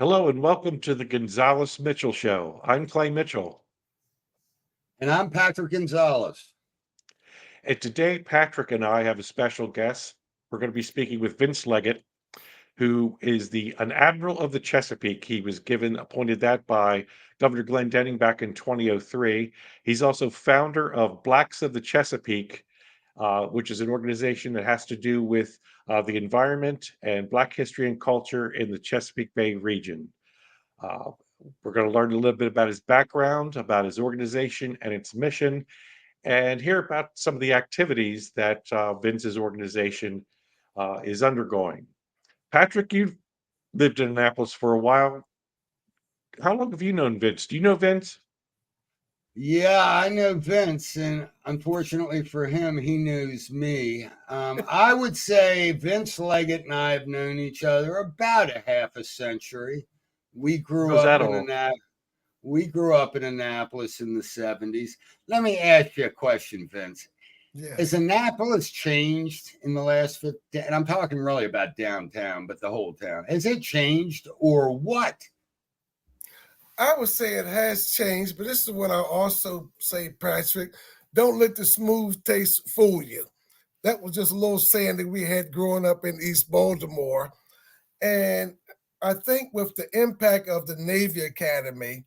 Hello and welcome to the Gonzales Mitchell Show. I'm Clay Mitchell. And I'm Patrick Gonzales. And today, Patrick and I have a special guest. We're going to be speaking with Vince Leggett, who is an Admiral of the Chesapeake. He was appointed that by Governor Glendenning back in 2003. He's also founder of Blacks of the Chesapeake, which is an organization that has to do with the environment and Black history and culture in the Chesapeake Bay region. Uh, we're going to learn a little bit about his background, about his organization and its mission, and hear about some of the activities that Vince's organization is undergoing. Patrick, you've lived in Annapolis for a while. How long have you known Vince? Do you know Vince? Yeah, I know Vince, and unfortunately for him, he knows me. I would say Vince Leggett and I have known each other about a half a century. We grew How's that up in all? Annapolis. We grew up in Annapolis in the 70s. Let me ask you a question, Vince. Has Yes, Annapolis changed in the last 50? And I'm talking really about downtown, but the whole town. Has it changed or what? I would say it has changed, but this is what I also say, Patrick. Don't let the smooth taste fool you. That was just a little saying that we had growing up in East Baltimore. And I think with the impact of the Navy Academy,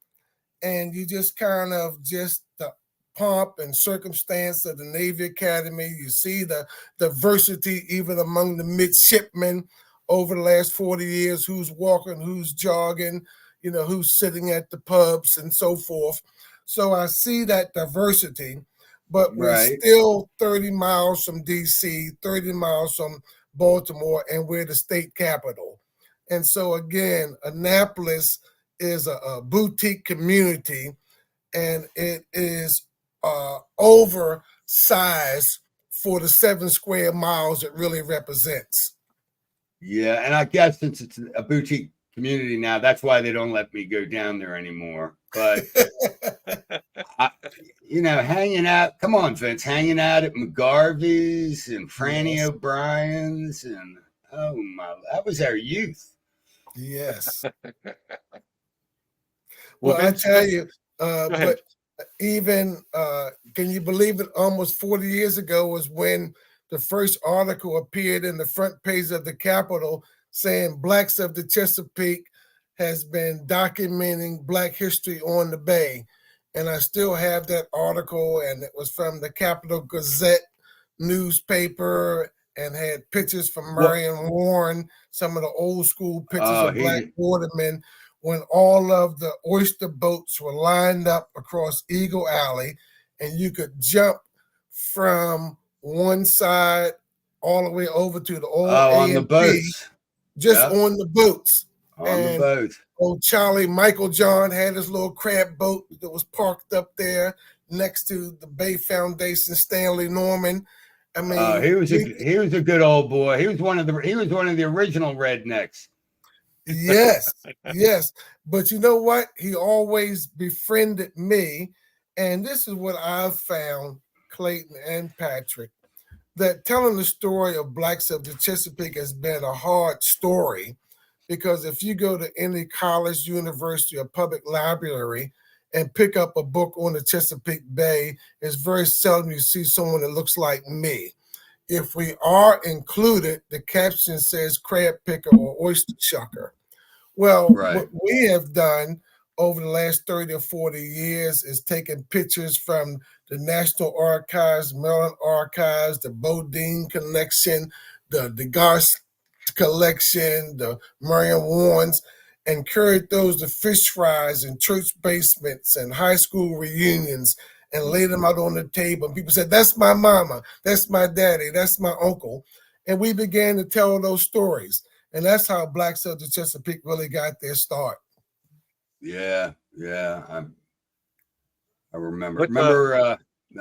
and you just kind of just the pomp and circumstance of the Navy Academy, you see the diversity even among the midshipmen over the last 40 years, who's walking, who's jogging, who's sitting at the pubs and so forth. So I see that diversity, but we're Right. still 30 miles from DC, 30 miles from Baltimore, and we're the state capital. And so again, Annapolis is a boutique community, and it is oversized for the 7 square miles it really represents. Yeah, and I guess since it's a boutique community now, that's why they don't let me go down there anymore. But I, hanging out. Come on, Vince, hanging out at McGarvey's and Franny Yes, O'Brien's, and oh my, that was our youth. yes. Well, Well, I Vince, tell you, go but ahead. even can you believe it? Almost 40 years ago was when the first article appeared in the front page of the Capitol saying Blacks of the Chesapeake has been documenting Black history on the Bay. And I still have that article, and it was from the Capital Gazette newspaper and had pictures from What? Marion Warren, some of the old school pictures Oh, of Black watermen when all of the oyster boats were lined up across Eagle Alley, and you could jump from one side all the way over to the old on A the and P boats. just Yep, on the boats. on the And boats. old Charlie Michael John had his little crab boat that was parked up there next to the Bay Foundation, Stanley Norman. I He mean, was a good old boy. He was one of the original rednecks. yes, yes. But you know what? He always befriended me. And this is what I've found, Clayton and Patrick, that telling the story of Blacks of the Chesapeake has been a hard story because if you go to any college, university, or public library and pick up a book on the Chesapeake Bay, it's very seldom you see someone that looks like me. If we are included, the caption says crab picker or oyster shucker. Well, Right. what we have done over the last 30 or 40 years is taken pictures from the National Archives, Maryland Archives, the Bodine Collection, the Degas Collection, the Marion Warrens, and carried those to fish fries in church basements and high school reunions and laid them out on the table. And people said, that's my mama, that's my daddy, that's my uncle. And we began to tell those stories. And that's how Blacks of the Chesapeake really got their start. Yeah, yeah. I remember. What I'm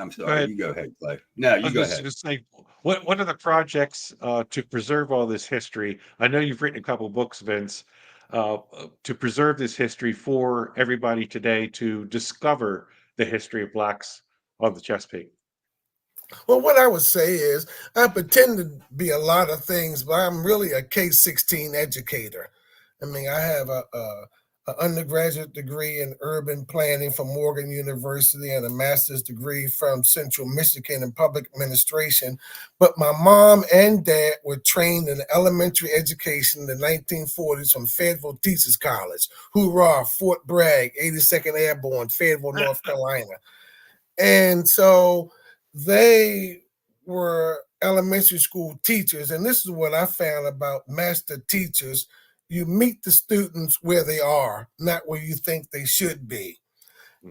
Go sorry. ahead. You go ahead, Clay. No, I you was go just ahead. going to say, what are the projects to preserve all this history? I know you've written a couple books, Vince, to preserve this history for everybody today to discover the history of Blacks on the Chesapeake. Well, what I would say is I pretend to be a lot of things, but I'm really a K-16 educator. I mean, I have a undergraduate degree in urban planning from Morgan University and a master's degree from Central Michigan in public administration. But my mom and dad were trained in elementary education in the 1940s from Fayetteville Teachers College. Hoorah, Fort Bragg, 82nd Airborne, Fayetteville, North Carolina. And so they were elementary school teachers. And this is what I found about master teachers. You meet the students where they are, not where you think they should be.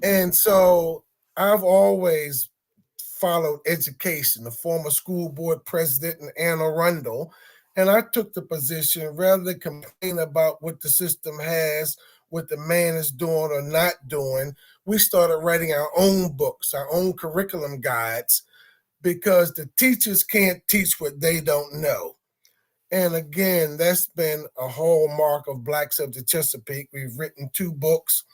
And so I've always followed education, the former school board president in Anne Arundel. And I took the position rather than complain about what the system has, what the man is doing or not doing. We started writing our own books, our own curriculum guides, because the teachers can't teach what they don't know. And again, that's been a hallmark of Blacks of the Chesapeake. We've written 2 books,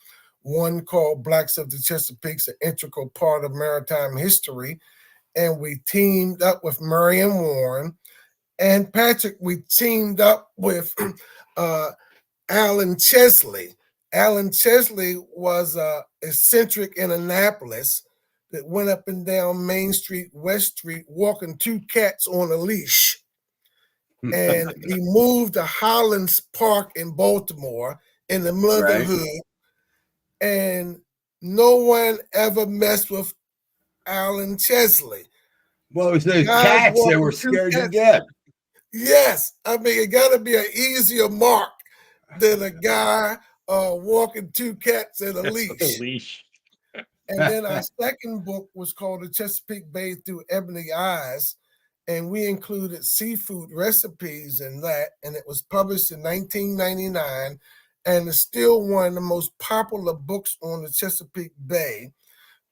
one called Blacks of the Chesapeake, an integral part of maritime history. And we teamed up with Marion Warren. And Patrick, we teamed up with Alan Chesley. Alan Chesley was eccentric in Annapolis that went up and down Main Street, West Street, walking 2 cats on a leash. And he moved to Highlands Park in Baltimore in the middle of the hood. And no one ever messed with Alan Chesley. Well, it was those cats that were scared to death. Yes. I mean, it got to be an easier mark than a guy walking 2 cats in a leash. And then our second book was called The Chesapeake Bay Through Ebony Eyes. And we included seafood recipes in that. And it was published in 1999. And it's still one of the most popular books on the Chesapeake Bay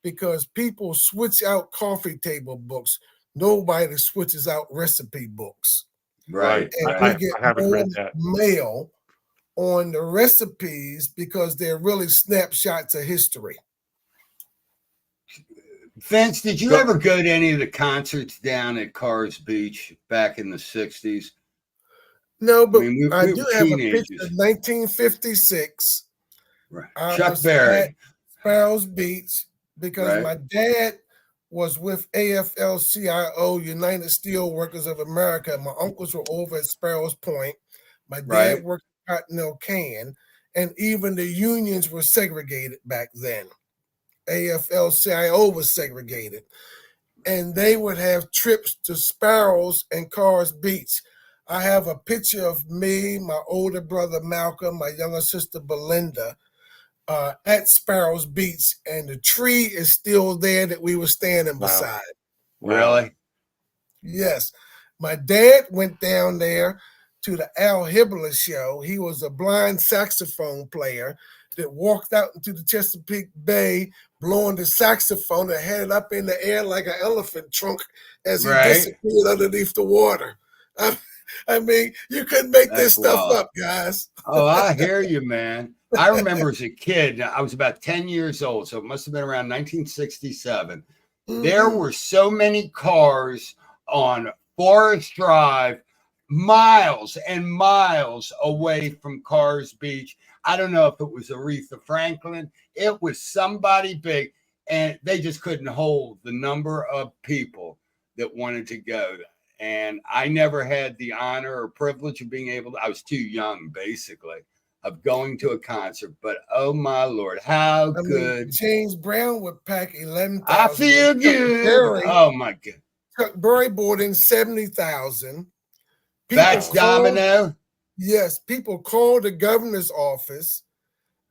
because people switch out coffee table books. Nobody switches out recipe books. Right. And I we get haven't more read that. mail on the recipes because they're really snapshots of history. Vince, did you ever go to any of the concerts down at Carr's Beach back in the 60s? No, but I do have a picture of 1956. Right. I Chuck was Berry. at Sparrows Beach because Right. my dad was with AFL-CIO, United Steelworkers of America. My uncles were over at Sparrows Point. My dad Right. worked at Cottonelle Can, and even the unions were segregated back then. AFL-CIO was segregated. And they would have trips to Sparrows and Carr's Beach. I have a picture of me, my older brother Malcolm, my younger sister Belinda, at Sparrows Beach, and the tree is still there that we were standing beside. Really? Yes. My dad went down there to the Al Hibbler show. He was a blind saxophone player that walked out into the Chesapeake Bay blowing the saxophone and had it up in the air like an elephant trunk as he disappeared underneath the water. I mean, you couldn't make this stuff up, guys. Oh, I hear you, man. I remember as a kid, I was about 10 years old, so it must have been around 1967. There were so many cars on Forest Drive, miles and miles away from Carr's Beach. I don't know if it was Aretha Franklin. It was somebody big, and they just couldn't hold the number of people that wanted to go. And I never had the honor or privilege of being able to, I was too young, basically, of going to a concert. But, oh, my Lord, how good. James Brown would pack 11,000. I feel good. Oh, my God. Chuck Berry brought in 70,000. That's Domino? Yes. People called the governor's office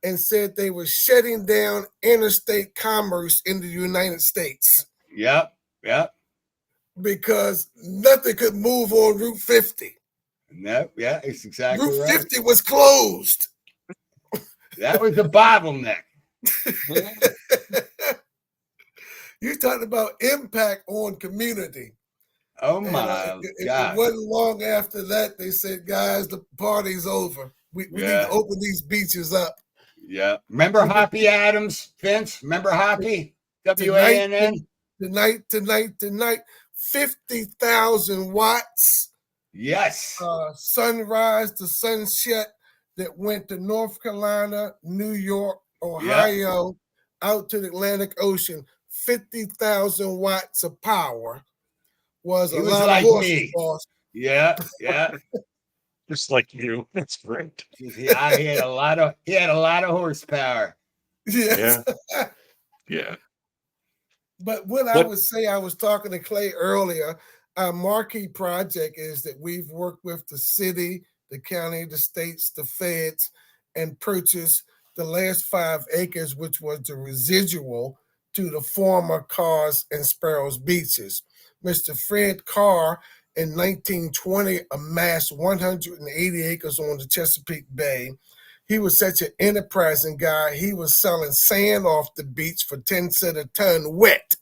and said they were shutting down interstate commerce in the United States. Yep. Because nothing could move on Route 50. No, yeah, it's exactly Route right. 50 was closed. That was the bottleneck. You're talking about impact on community. Oh, my God. It wasn't long after that, they said, guys, the party's over. We need to open these beaches up. Yeah. Remember Hoppy Adams, Vince? Remember Hoppy? WANN? Tonight. 50,000 watts. Yes. Sunrise to sunset. that went to North Carolina, New York, Yep. Ohio, out to the Atlantic Ocean, 50,000 watts of power was He a was lot of like horses, me. boss. Yeah, yeah. Just like you. That's great. He had a lot of horsepower. Yes. Yeah. Yeah. But what I What? would say, I was talking to Clay earlier, our marquee project is that we've worked with the city, the county, the states, the feds, and purchased the last 5 acres, which was the residual to the former Carrs and Sparrows beaches. Mr. Fred Carr in 1920 amassed 180 acres on the Chesapeake Bay. He was such an enterprising guy. He was selling sand off the beach for 10 cents a ton wet.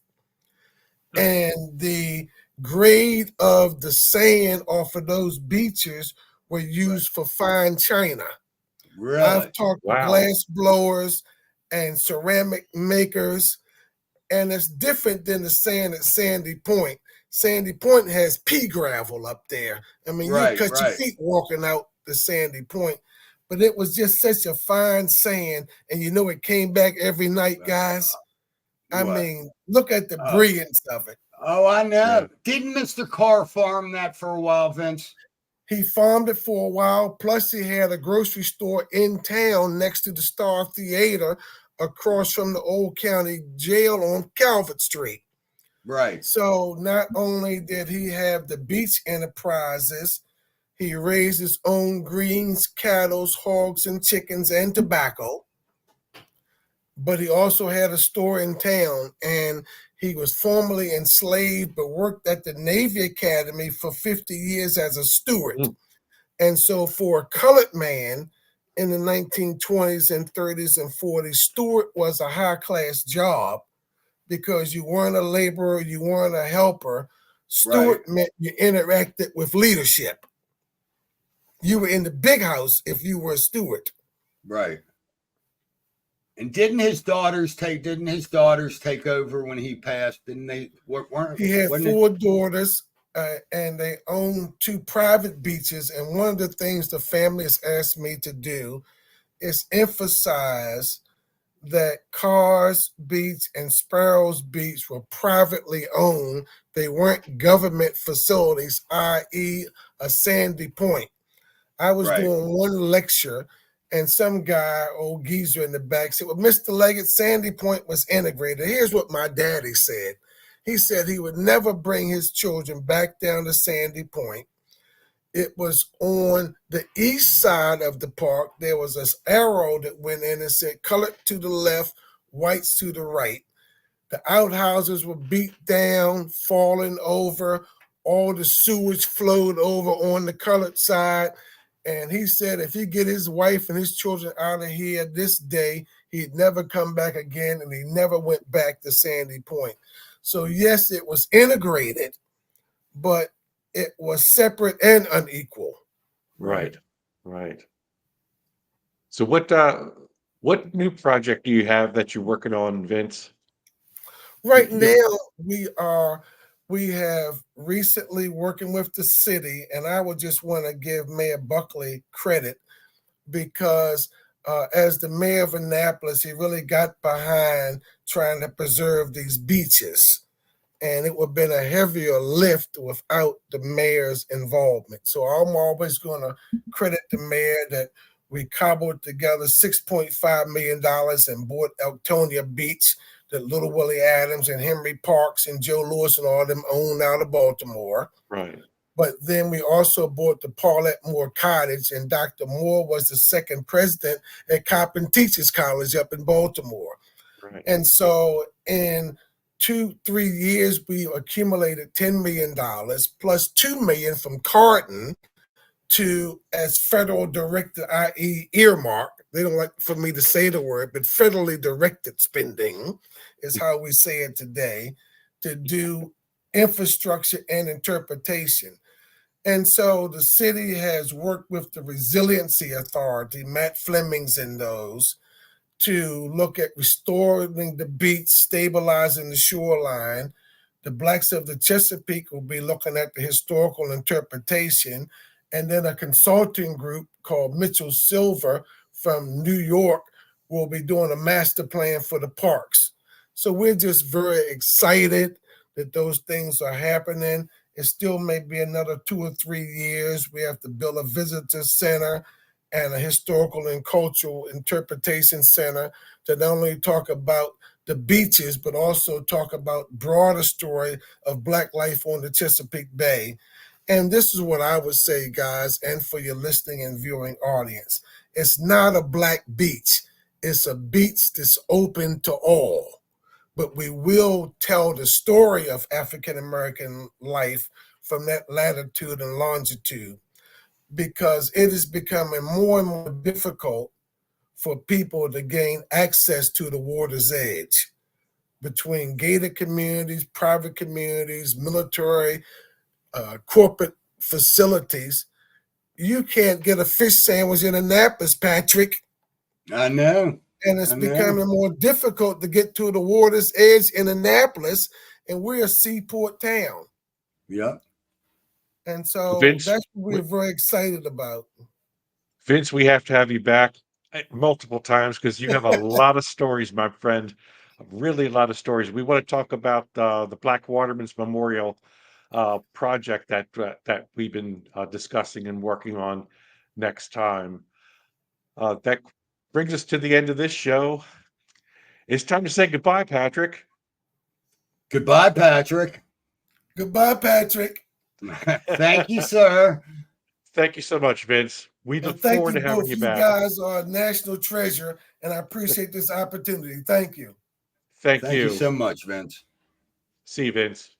And the grade of the sand off of those beaches were used for fine china. Really? I've talked to Wow. glass blowers and ceramic makers, and it's different than the sand at Sandy Point. Sandy Point has pea gravel up there. I mean, you Right, cut your right. feet walking out the Sandy Point, but it was just such a fine sand, and you know it came back every night, guys. I What? mean, look at the Oh. brilliance of it. Oh, I know. Yeah. Didn't Mr. Carr farm that for a while, Vince? He farmed it for a while. Plus, he had a grocery store in town next to the Star Theater across from the old county jail on Calvert Street. Right. So not only did he have the beach enterprises, he raised his own greens, cattle, hogs, and chickens and tobacco. But he also had a store in town, and he was formerly enslaved but worked at the Navy Academy for 50 years as a steward. Mm. And so for a colored man in the 1920s and 30s and 40s, steward was a high-class job because you weren't a laborer, you weren't a helper. Steward meant you interacted with leadership. You were in the big house if you were a steward. Right. And didn't his daughters take over when he passed? Didn't they? He had wasn't it- 4 daughters, and they owned 2 private beaches. And one of the things the family has asked me to do is emphasize that Carrs Beach and Sparrows Beach were privately owned. They weren't government facilities, i.e., a Sandy Point. I was Right. doing one lecture, and some guy, old geezer in the back, said, well, Mr. Leggett, Sandy Point was integrated. Here's what my daddy said. He said he would never bring his children back down to Sandy Point. It was on the east side of the park. There was this arrow that went in and said, colored to the left, whites to the right. The outhouses were beat down, falling over. All the sewage flowed over on the colored side. And he said if he get his wife and his children out of here this day, he'd never come back again, and he never went back to Sandy Point. So yes, it was integrated, but it was separate and unequal. Right. Right. So what new project do you have that you're working on, Vince? Right You- now, we have recently working with the city, and I would just want to give Mayor Buckley credit because as the mayor of Annapolis, he really got behind trying to preserve these beaches. And it would have been a heavier lift without the mayor's involvement. So I'm always going to credit the mayor that we cobbled together $6.5 million and bought Elktonia Beach that Little Willie Adams and Henry Parks and Joe Lewis and all of them owned out of Baltimore. Right. But then we also bought the Paulette Moore Cottage, and Dr. Moore was the second president at Coppin Teachers College up in Baltimore. Right. And so in 2-3 years, we accumulated $10 million plus $2 million from Carton to as federal directed, i.e. earmark. They don't like for me to say the word, but federally directed spending is how we say it today, to do infrastructure and interpretation. And so the city has worked with the Resiliency Authority, Matt Fleming's in those, to look at restoring the beach, stabilizing the shoreline. The Blacks of the Chesapeake will be looking at the historical interpretation, And then a consulting group called Mitchell Silver from New York will be doing a master plan for the parks. So we're just very excited that those things are happening. It still may be another 2 or 3 years. We have to build a visitor center and a historical and cultural interpretation center to not only talk about the beaches, but also talk about broader story of Black life on the Chesapeake Bay. And this is what I would say, guys, and for your listening and viewing audience. It's not a black beach. It's a beach that's open to all. But we will tell the story of African-American life from that latitude and longitude, because it is becoming more and more difficult for people to gain access to the water's edge between gated communities, private communities, military, corporate facilities. You can't get a fish sandwich in Annapolis, Patrick. I know. And it's becoming more difficult to get to the water's edge in Annapolis, and we're a seaport town. Yep. And so Vince, that's what we're very excited about. Vince, we have to have you back multiple times because you have a lot of stories, my friend. Really a lot of stories. We want to talk about the Black Waterman's Memorial project that we've been discussing and working on next time. That brings us to the end of this show. It's time to say goodbye, Patrick. Goodbye, Patrick. Goodbye, Patrick. Thank you, sir. Thank you so much, Vince. We look forward to having you back. You guys are a national treasure, and I appreciate this opportunity. Thank you. Thank you so much, Vince. See you, Vince.